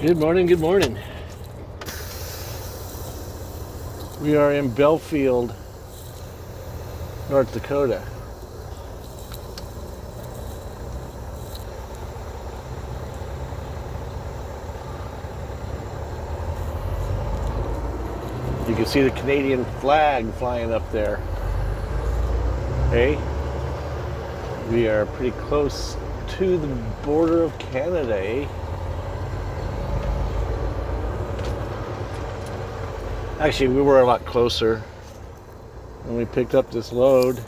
Good morning, good morning. We are in Belfield, North Dakota. You can see the Canadian flag flying up there. Hey, we are pretty close to the border of Canada, eh? Actually, we were a lot closer when we picked up this load.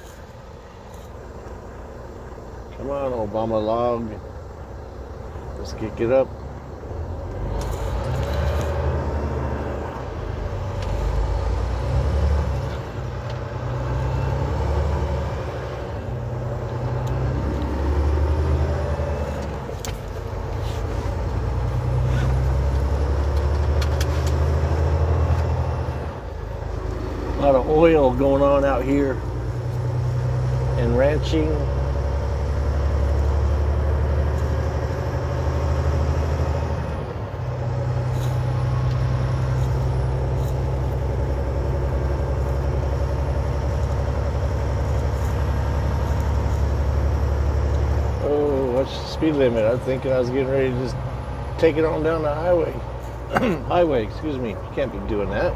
Come on, Obama log. Let's kick it up. A lot of oil going on out here and ranching. Oh, what's the speed limit? I'm thinking I was getting ready to just take it on down the highway. Highway, excuse me. You can't be doing that.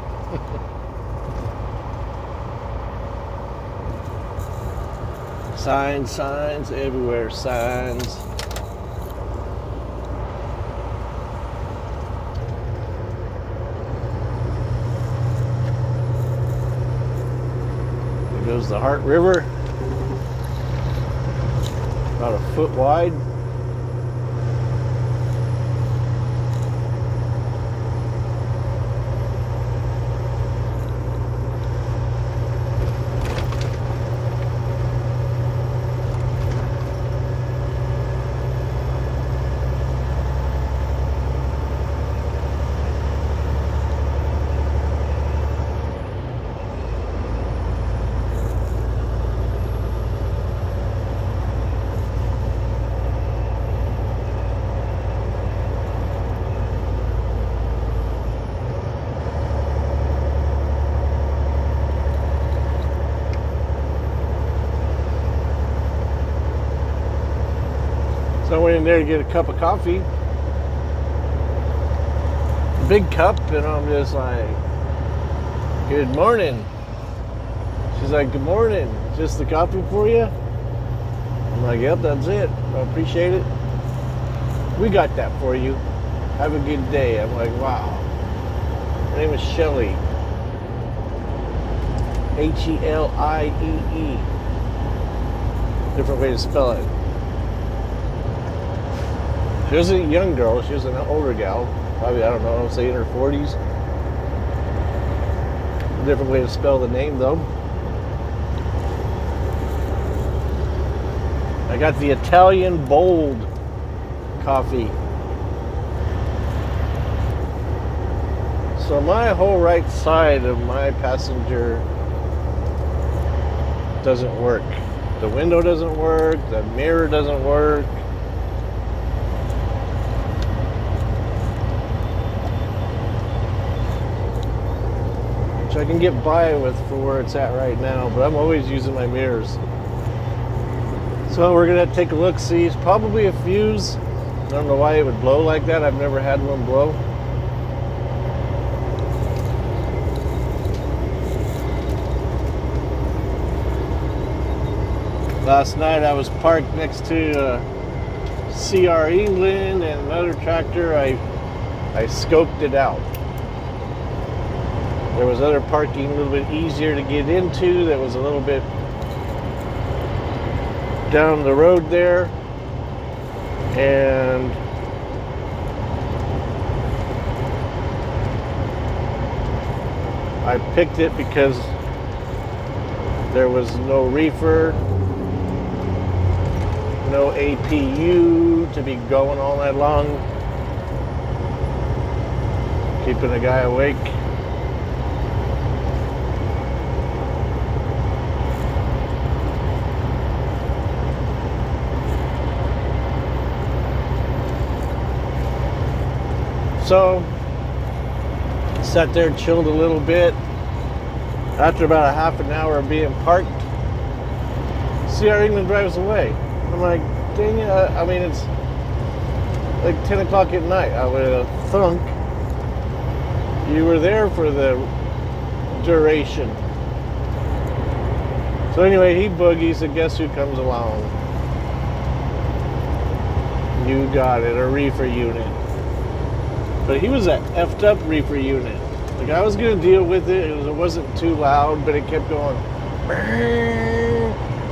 Signs everywhere, signs. There goes the Heart River. About a foot wide. So I went in there to get a cup of coffee, a big cup, and I'm just like, good morning. She's like, good morning, just the coffee for you? I'm like, yep, that's it, I appreciate it. We got that for you, have a good day. I'm like, wow. Her name is Shelly, H-E-L-I-E-E, different way to spell it. She was a young girl. She was an older gal. Probably, I don't know, say in her 40s. Different way to spell the name, though. I got the Italian bold coffee. So my whole right side of my passenger doesn't work. The window doesn't work. The mirror doesn't work. I can get by with for where it's at right now, but I'm always using my mirrors. So we're gonna take a look, see. It's probably a fuse. I don't know why it would blow like that. I've never had one blow. Last night I was parked next to CR England and another tractor. I scoped it out. There was other parking a little bit easier to get into that was a little bit down the road there. And I picked it because there was no reefer, no APU to be going all night long, keeping a guy awake. So, sat there, chilled a little bit. After about a half an hour of being parked, CR England drives away. I'm like, dang it, I mean, it's like 10 o'clock at night. I would have thunk you were there for the duration. So anyway, he boogies, and guess who comes along? You got it, a reefer unit. But he was a effed up reefer unit. Like, I was going to deal with it. It wasn't too loud, but it kept going.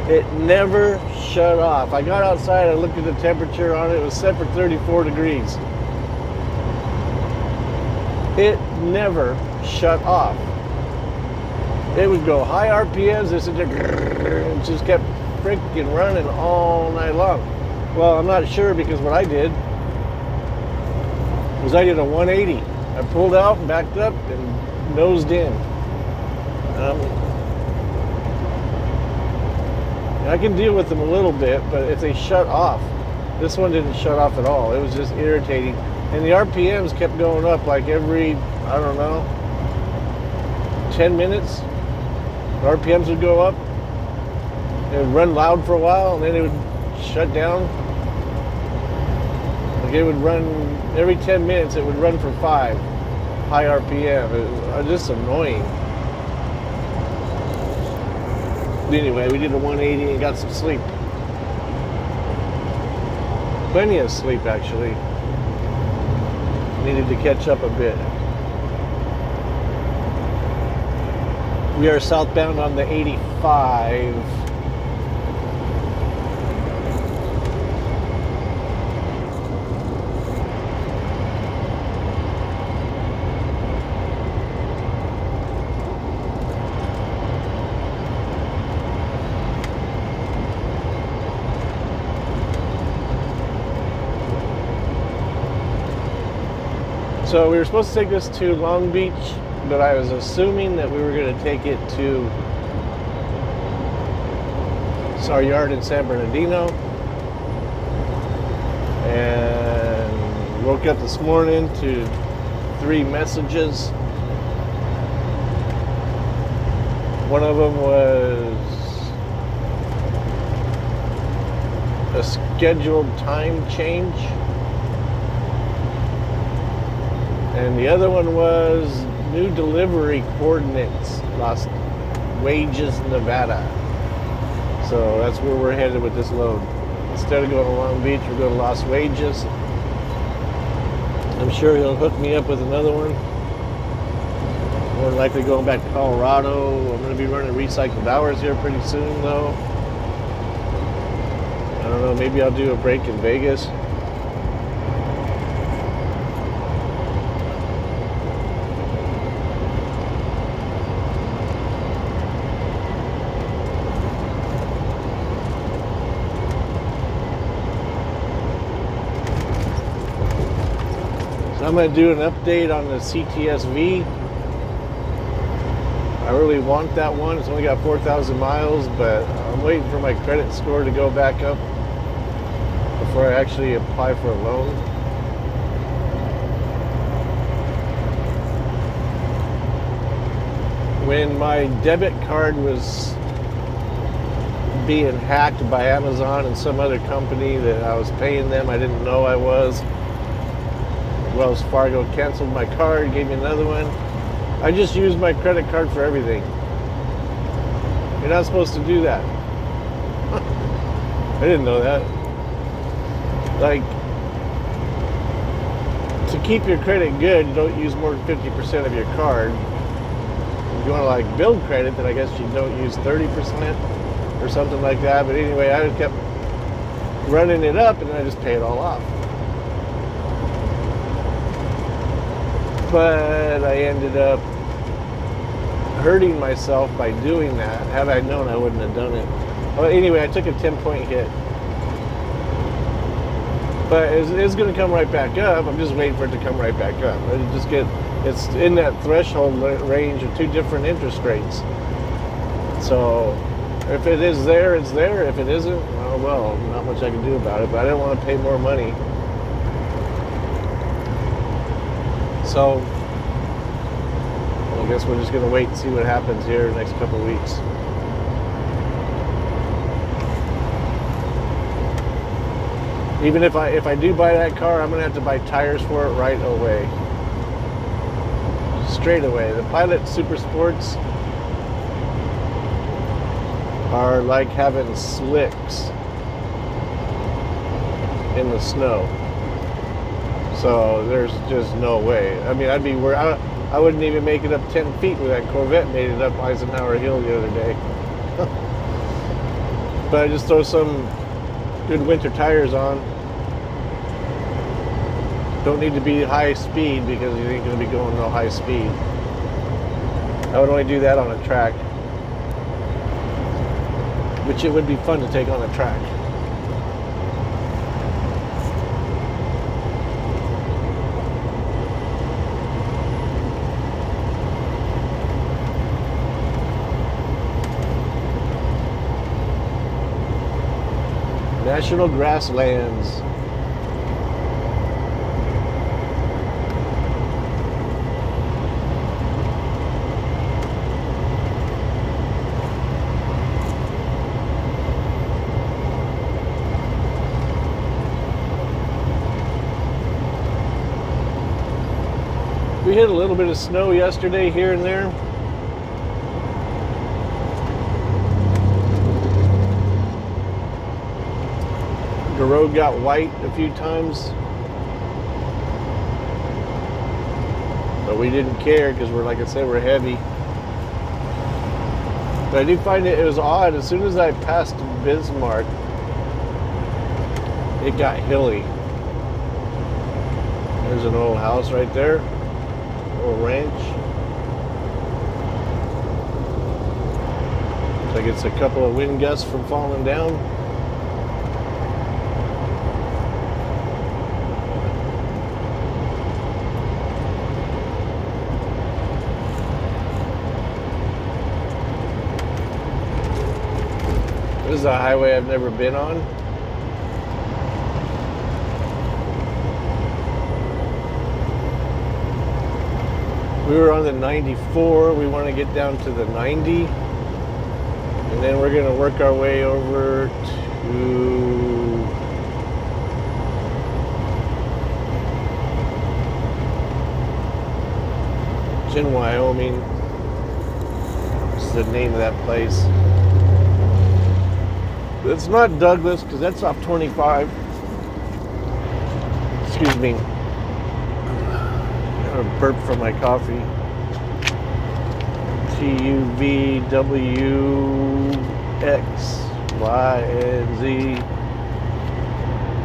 It never shut off. I got outside, I looked at the temperature on it. It was set for 34 degrees. It never shut off. It would go high RPMs. It just kept freaking running all night long. Well, I'm not sure, because what I did was I did a 180. I pulled out and backed up and nosed in. I can deal with them a little bit, but if they shut off, this one didn't shut off at all. It was just irritating. And the RPMs kept going up like every, I don't know, 10 minutes. The RPMs would go up. It would run loud for a while, and then it would shut down. Like, it would run every 10 minutes. It would run for 5 high RPM. It was just annoying. Anyway, we did a 180 and got some sleep. Plenty of sleep, actually. Needed to catch up a bit. We are southbound on the 85. So we were supposed to take this to Long Beach, but I was assuming that we were going to take it to our yard in San Bernardino. And woke up this morning to 3 messages. One of them was a scheduled time change. And the other one was new delivery coordinates, Las Wages, Nevada. So that's where we're headed with this load. Instead of going to Long Beach, we're going to Las Wages. I'm sure he'll hook me up with another one. More than likely going back to Colorado. I'm going to be running recycled hours here pretty soon, though. I don't know, maybe I'll do a break in Vegas. I'm going to do an update on the CTSV. I really want that one. It's only got 4,000 miles, but I'm waiting for my credit score to go back up before I actually apply for a loan. When my debit card was being hacked by Amazon and some other company that I was paying them, I didn't know I was. Wells Fargo canceled my card, gave me another one. I just used my credit card for everything. You're not supposed to do that. I didn't know that. Like, to keep your credit good, you don't use more than 50% of your card. If you want to like build credit, then I guess you don't use 30% or something like that. But anyway, I kept running it up and then I just pay it all off. But I ended up hurting myself by doing that. Had I known, I wouldn't have done it. Well, anyway, I took a 10-point hit. But it's going to come right back up. I'm just waiting for it to come right back up. It's in that threshold range of 2 different interest rates. So if it is there, it's there. If it isn't, well, not much I can do about it. But I didn't want to pay more money. So I guess we're just gonna wait and see what happens here the next couple of weeks. Even if I do buy that car, I'm gonna have to buy tires for it right away. Straight away. The Pilot Super Sports are like having slicks in the snow. So there's just no way. I mean, I wouldn't even make it up 10 feet where that Corvette made it up Eisenhower Hill the other day. But I just throw some good winter tires on. Don't need to be high speed because you ain't going to be going no high speed. I would only do that on a track, which it would be fun to take on a track. National Grasslands. We hit a little bit of snow yesterday here and there. The road got white a few times, but we didn't care because we're, like I said, we're heavy. But I do find it was odd. As soon as I passed Bismarck, it got hilly. There's an old house right there, old ranch. Looks like it's a couple of wind gusts from falling down. This is a highway I've never been on. We were on the 94. We want to get down to the 90. And then we're going to work our way over to in Wyoming. What's the name of that place? It's not Douglas, because that's off 25. Excuse me. I got a burp from my coffee. TUVWXYNZ.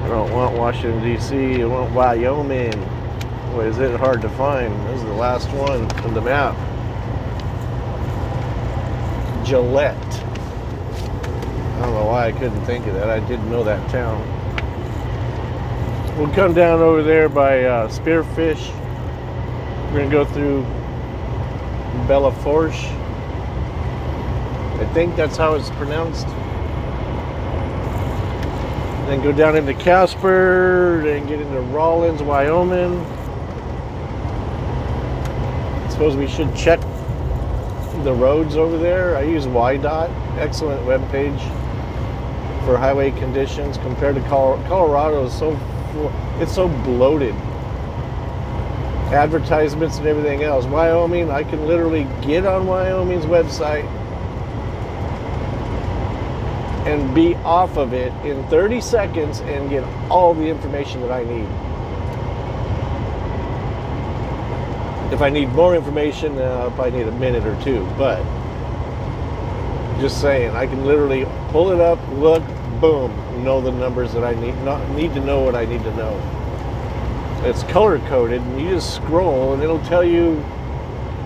I don't want Washington, D.C. I want Wyoming. Boy, is it hard to find. This is the last one on the map. Gillette. I don't know why I couldn't think of that. I didn't know that town. We'll come down over there by Spearfish. We're going to go through Bella Forge. I think that's how it's pronounced. Then go down into Casper, then get into Rawlins, Wyoming. I suppose we should check the roads over there. I use YDOT, excellent webpage for highway conditions. Compared to Colorado, is it's so bloated. Advertisements and everything else. Wyoming, I can literally get on Wyoming's website and be off of it in 30 seconds and get all the information that I need. If I need more information, I'll probably need a minute or two, but just saying, I can literally pull it up, look, boom, know the numbers that I need to know what I need to know. It's color coded, and you just scroll and it'll tell you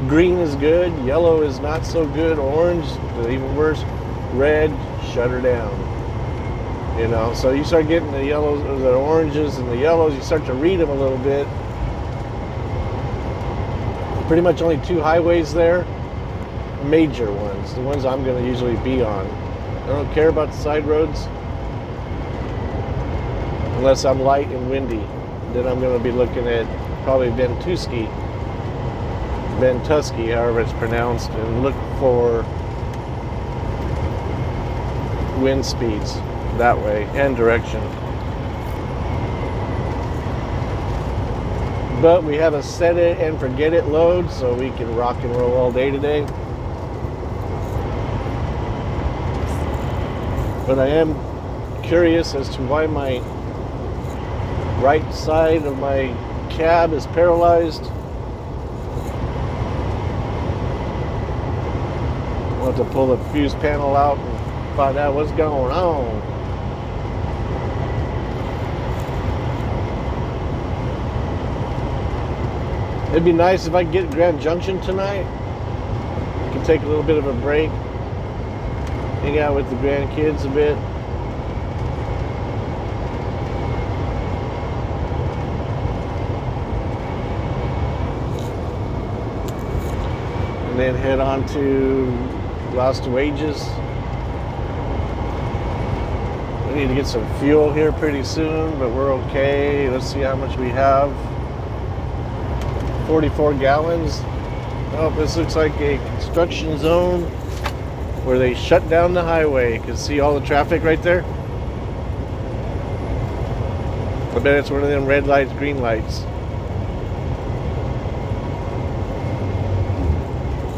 green is good, yellow is not so good, orange, even worse, red, shut her down. You know, so you start getting the yellows, or the oranges and the yellows, you start to read them a little bit. Pretty much only two highways there, major ones, the ones I'm going to usually be on. I don't care about the side roads unless I'm light and windy. Then I'm going to be looking at probably Ventuski Bentusky, however it's pronounced, and look for wind speeds that way and direction. But we have a set it and forget it load, so we can rock and roll all day today. But I am curious as to why my right side of my cab is paralyzed. I'll have to pull the fuse panel out and find out what's going on. It'd be nice if I could get Grand Junction tonight. I could take a little bit of a break, hang out with the grandkids a bit. And then head on to Lost Wages. We need to get some fuel here pretty soon, but we're okay. Let's see how much we have. 44 gallons. Oh, this looks like a construction zone where they shut down the highway. You can see all the traffic right there. I bet it's one of them red lights, green lights.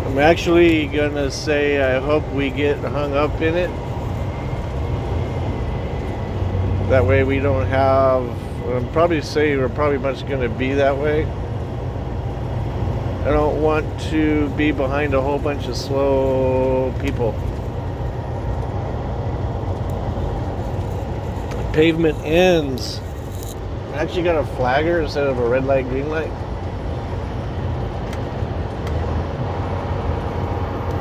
I'm actually gonna say I hope we get hung up in it. That way we don't have, I'll probably say we're probably much gonna be that way. I don't want to be behind a whole bunch of slow people. Pavement ends. I actually got a flagger instead of a red light, green light.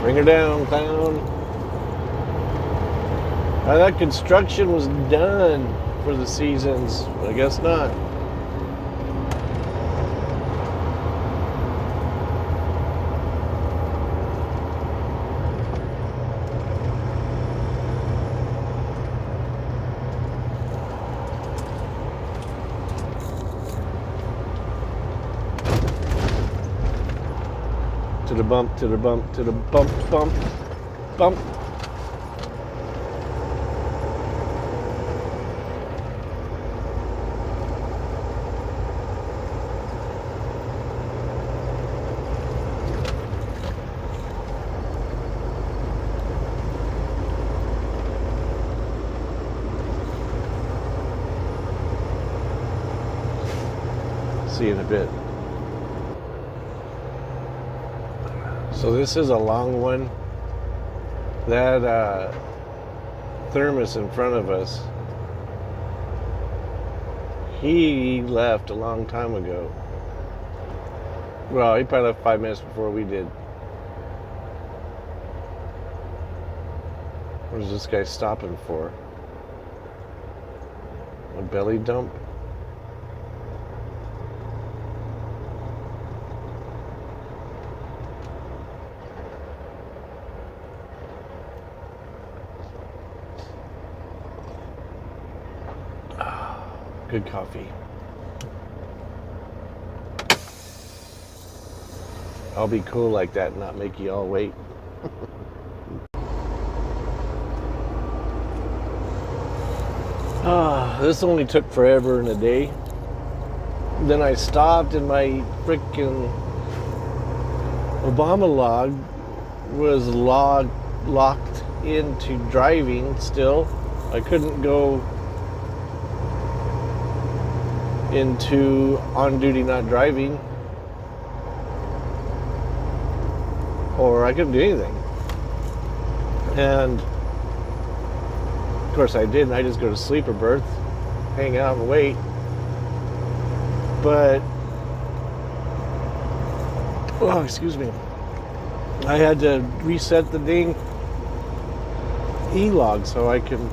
Bring her down, clown. I thought construction was done for the seasons, but I guess not. To the bump, to the bump, to the bump, bump, bump. See you in a bit. So this is a long one. That thermos in front of us, he left a long time ago. Well, he probably left 5 minutes before we did. What is this guy stopping for? A belly dump? Good coffee. I'll be cool like that and not make you all wait. This only took forever and a day. Then I stopped and my frickin' Obama log was locked into driving still. I couldn't go into on duty not driving, or I couldn't do anything. And of course I didn't. I just go to sleeper berth, hang out and wait. But oh, excuse me, I had to reset the dang e-log so I can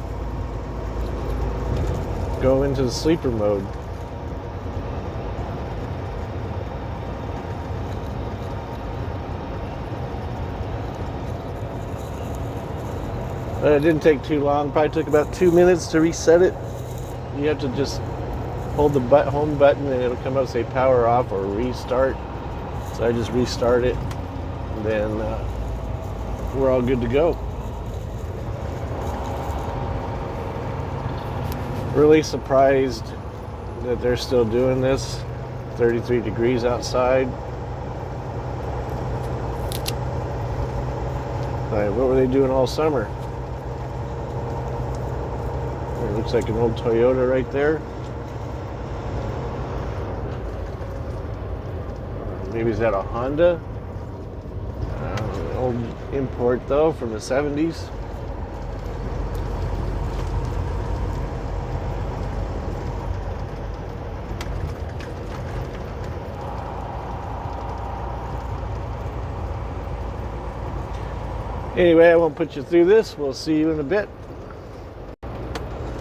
go into the sleeper mode. It didn't take too long. Probably took about 2 minutes to reset it. You have to just hold the home button and it'll come up and say power off or restart. So I just restart it, and then we're all good to go. Really surprised that they're still doing this. 33 degrees outside. Like, what were they doing all summer? It looks like an old Toyota right there. Maybe is that a Honda? An old import though from the 70s. Anyway, I won't put you through this. We'll see you in a bit.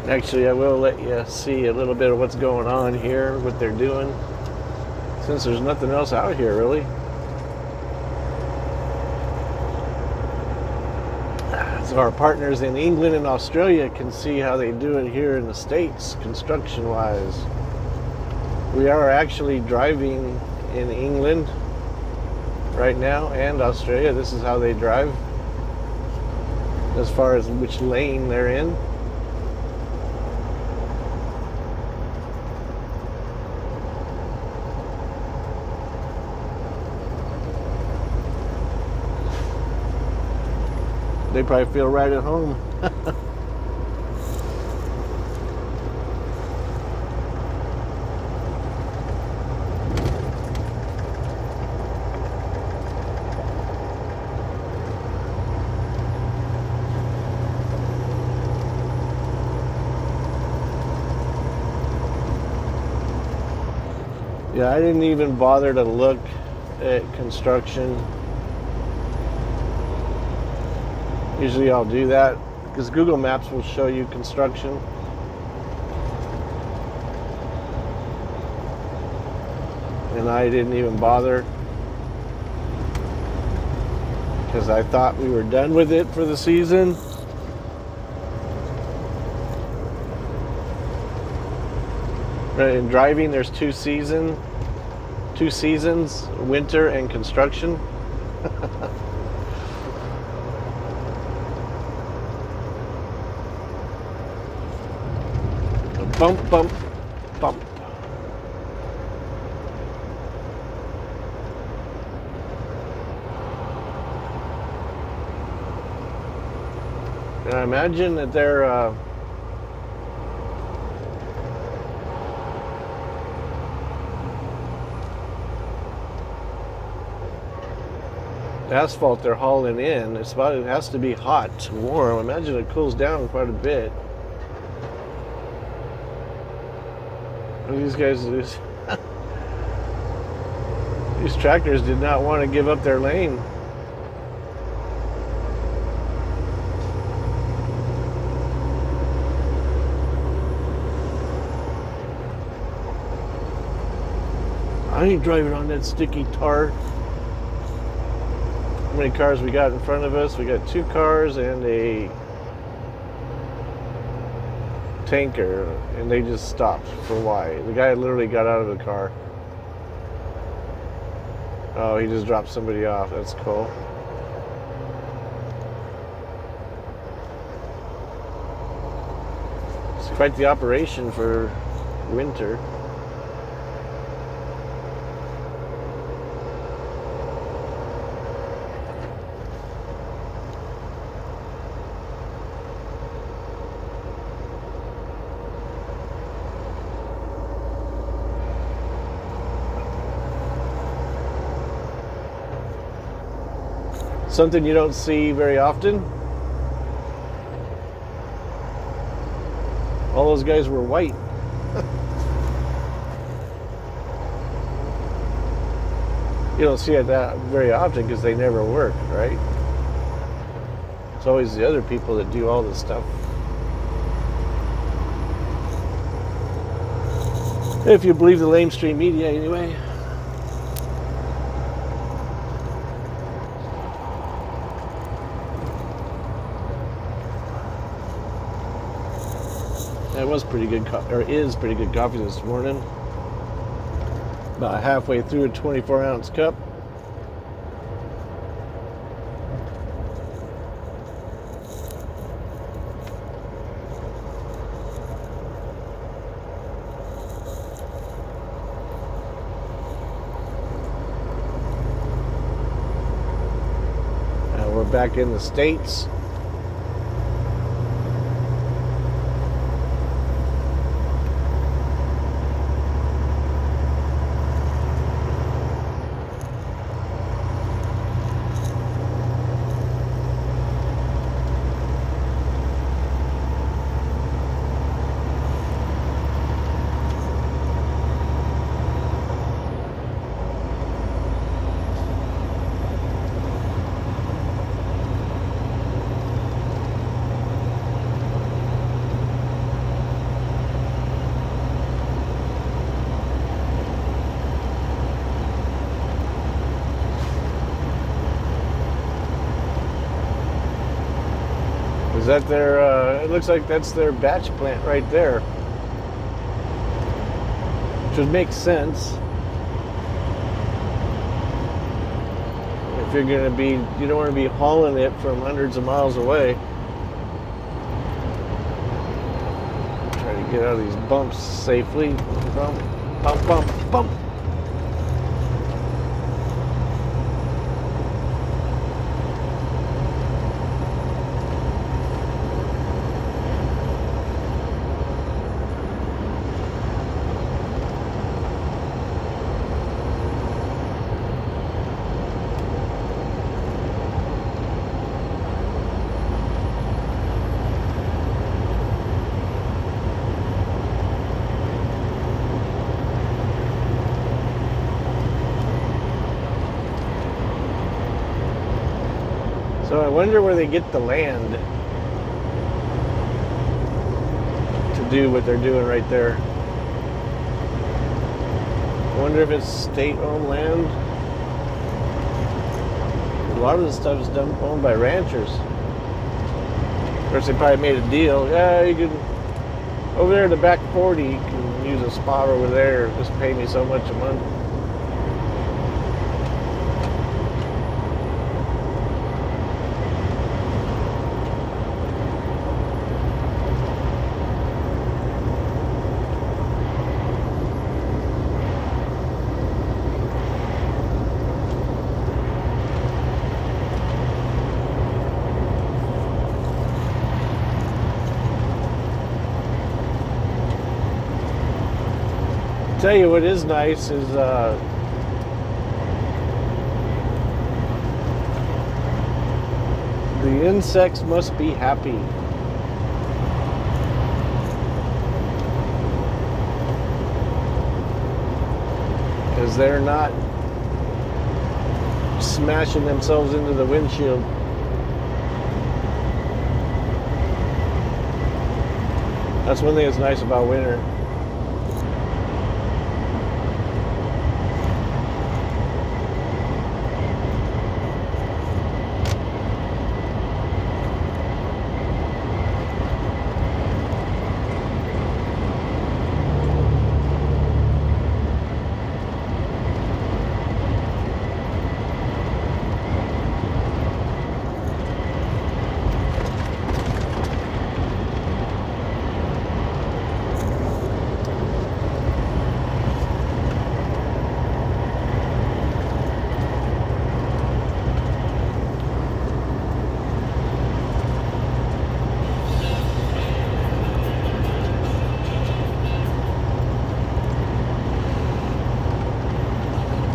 Actually, I will let you see a little bit of what's going on here, what they're doing, since there's nothing else out here really. So our partners in England and Australia can see how they do it here in the States, construction-wise. We are actually driving in England right now and Australia. This is how they drive, as far as which lane they're in. They probably feel right at home. Yeah, I didn't even bother to look at construction. Usually I'll do that because Google Maps will show you construction. And I didn't even bother because I thought we were done with it for the season. Right, in driving there's two seasons, winter and construction. Bump, bump, bump. And I imagine that they're the asphalt they're hauling in, it has to be hot, warm. I imagine it cools down quite a bit. These guys, these tractors did not want to give up their lane. I ain't driving on that sticky tar. How many cars we got in front of us? We got 2 cars and a tanker, and they just stopped for why? The guy literally got out of the car. Oh, he just dropped somebody off. That's cool. It's quite the operation for winter. Something you don't see very often. All those guys were white. You don't see it that very often because they never work, right? It's always the other people that do all this stuff. If you believe the lamestream media, anyway. It was pretty good, or is pretty good coffee this morning. About halfway through a 24-ounce cup. back in the States. Is that their, it looks like that's their batch plant right there. Which would make sense. If you're going to be, you don't want to be hauling it from hundreds of miles away. Try to get out of these bumps safely. Bump, bump, bump, bump. So I wonder where they get the land to do what they're doing right there. I wonder if it's state-owned land. A lot of this stuff is owned by ranchers. Of course, they probably made a deal. Yeah, you can, over there in the back 40, you can use a spot over there. Just pay me so much a month. Tell you what is nice is the insects must be happy. Because they're not smashing themselves into the windshield. That's one thing that's nice about winter.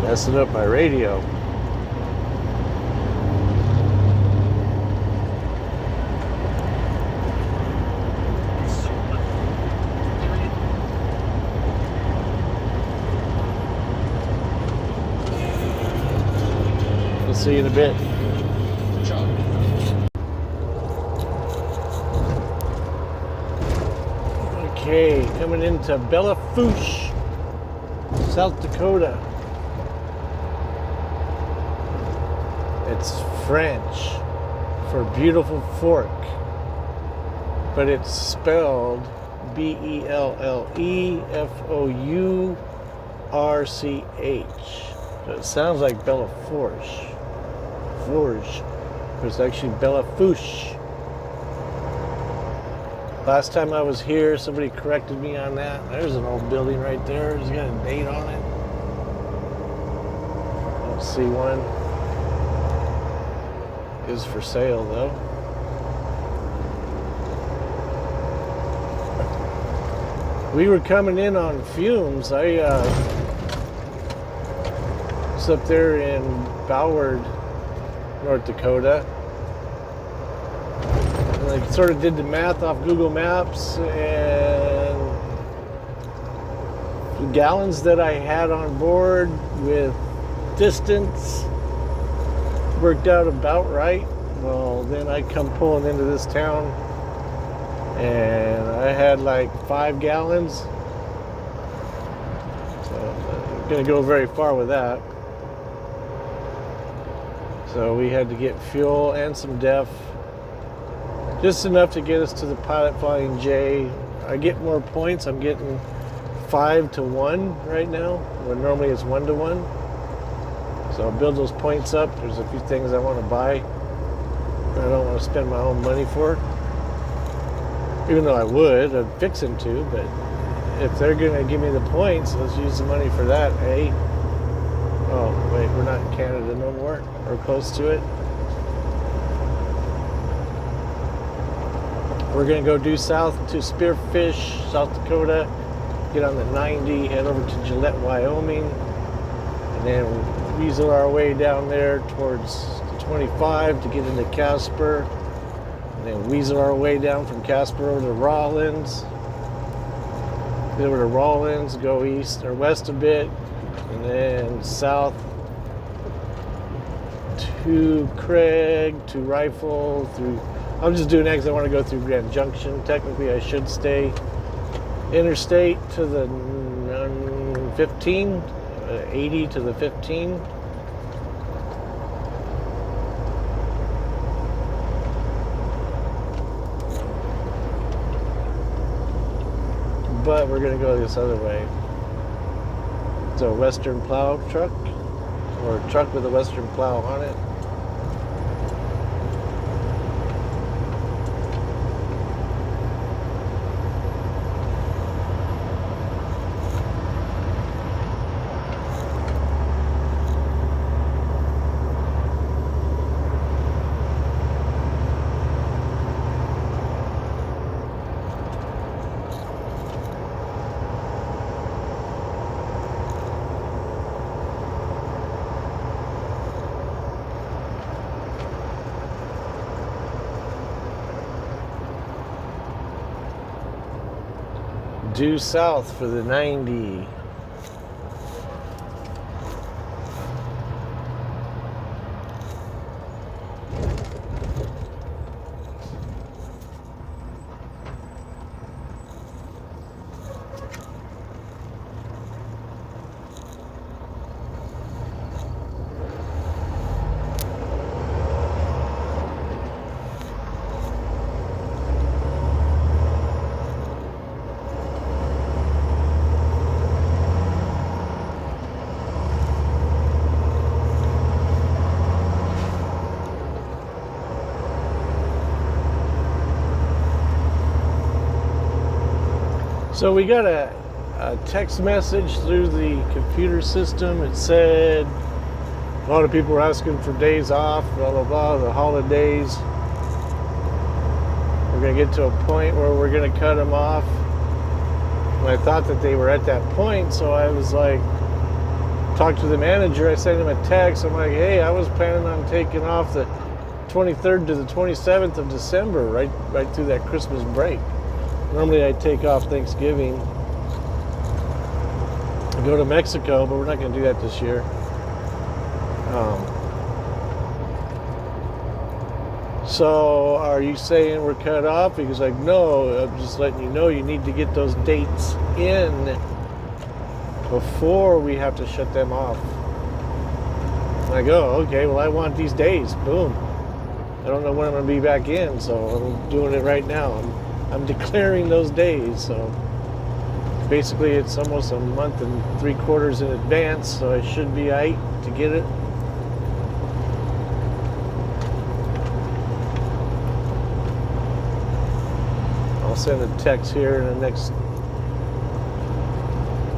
Messing up my radio. We'll see you in a bit. Okay, coming into Bismarck, South Dakota. It's French for beautiful fork, but it's spelled Bellefourch. So it sounds like Bellefourche, but it's actually Bismarck. Last time I was here, somebody corrected me on that. There's an old building right there. It's got a date on it. I don't see one. is for sale though. We were coming in on fumes. I was up there in Ballard, North Dakota. And I sort of did the math off Google Maps, and the gallons that I had on board with distance worked out about right. Well, then I come pulling into this town, and I had like 5 gallons. So I'm gonna go very far with that. So we had to get fuel and some DEF, just enough to get us to the Pilot Flying J. I get more points. I'm getting 5 to 1 right now, when normally it's 1 to 1. So I'll build those points up. There's a few things I want to buy I don't want to spend my own money for. Even though I would, I'm fixing to, but if they're going to give me the points, let's use the money for that, eh? Oh, wait, we're not in Canada no more, or close to it. We're going to go due south to Spearfish, South Dakota, get on the 90, head over to Gillette, Wyoming, and then weasel our way down there towards the 25 to get into Casper, and then weasel our way down from Casper over to Rawlins, get over to Rawlins, go east or west a bit, and then south to Craig, to Rifle, through... I'm just doing that because I want to go through Grand Junction. Technically, I should stay interstate to the 15, 80 to the 15. But we're going to go this other way. It's a Western plow truck, or a truck with a Western plow on it. Due south for the 90. So we got a text message through the computer system. It said a lot of people were asking for days off, blah, blah, blah, the holidays. We're going to get to a point where we're going to cut them off. And I thought that they were at that point, so I was like, talked to the manager. I sent him a text. I'm like, hey, I was planning on taking off the 23rd to the 27th of December, right through that Christmas break. Normally I take off Thanksgiving and go to Mexico, but we're not going to do that this year. So are you saying we're cut off? Because like, no, I'm just letting you know you need to get those dates in before we have to shut them off. I go, okay, well I want these days, boom. I don't know when I'm going to be back in, so I'm doing it right now. I'm declaring those days, so basically it's almost a month and 3/4 in advance, so I should be right to get it. I'll send a text here in the next,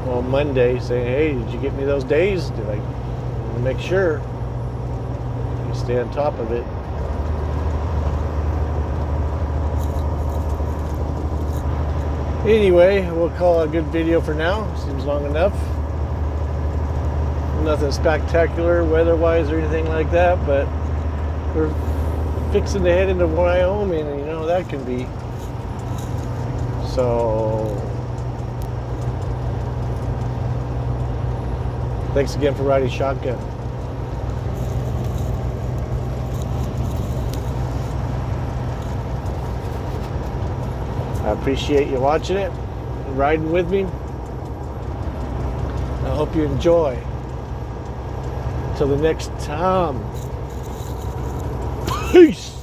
well, Monday saying, hey, did you get me those days? Did I make sure you stay on top of it? Anyway, we'll call it a good video for now. Seems long enough. Nothing spectacular weather-wise or anything like that, but we're fixing to head into Wyoming, and you know how that can be. So, thanks again for riding shotgun. I appreciate you watching it and riding with me. I hope you enjoy. Till the next time. Peace.